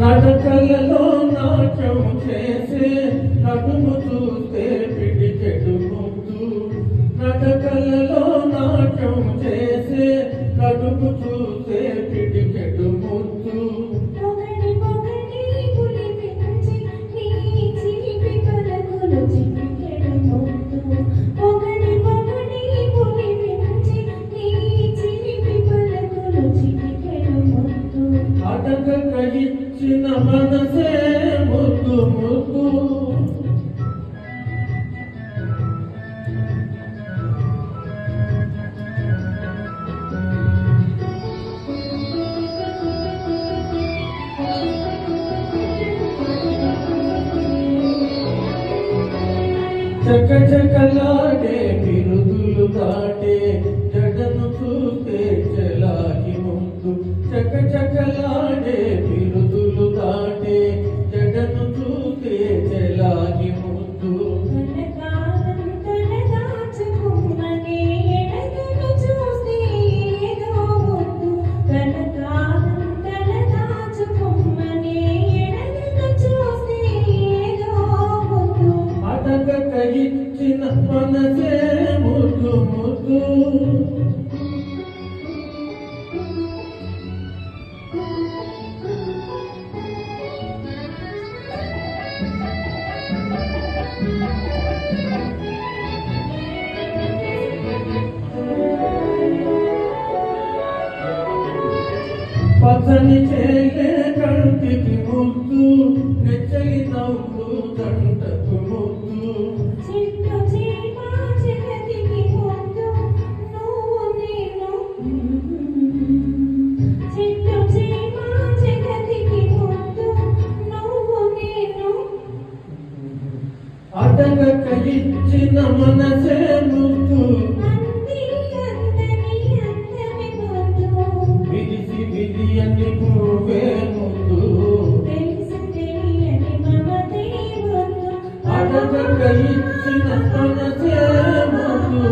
నడకలలో నాట్యం చేసే నడుము చూస్తే పిడికెడు ముద్దు. నడకలలో నాట్యం చేసే నడుము చూస్తే పిడికెడు ముద్దు. అడగక ఇచ్చిన మనసే ముద్దు ముద్దు. చకచకలాడే బిరుదులు దాటే జడను చూస్తే చెలాకి ముందు. చకచకలాడే బిరుదులు దాటే జడను చూస్తే చెలాకి ముందు. అడగక ఇచ్చిన మనసే ముద్దు ముద్దు. పచ్చని చేలే కంటికి ముద్దు, నెచ్చలి నవ్వు దండకు ముద్దు. అడగక ఇచ్చిన మనసే ముద్దు. విడిసి విడియని పువ్వే ముద్దు. అడగక ఇచ్చిన మనసే ముద్దు.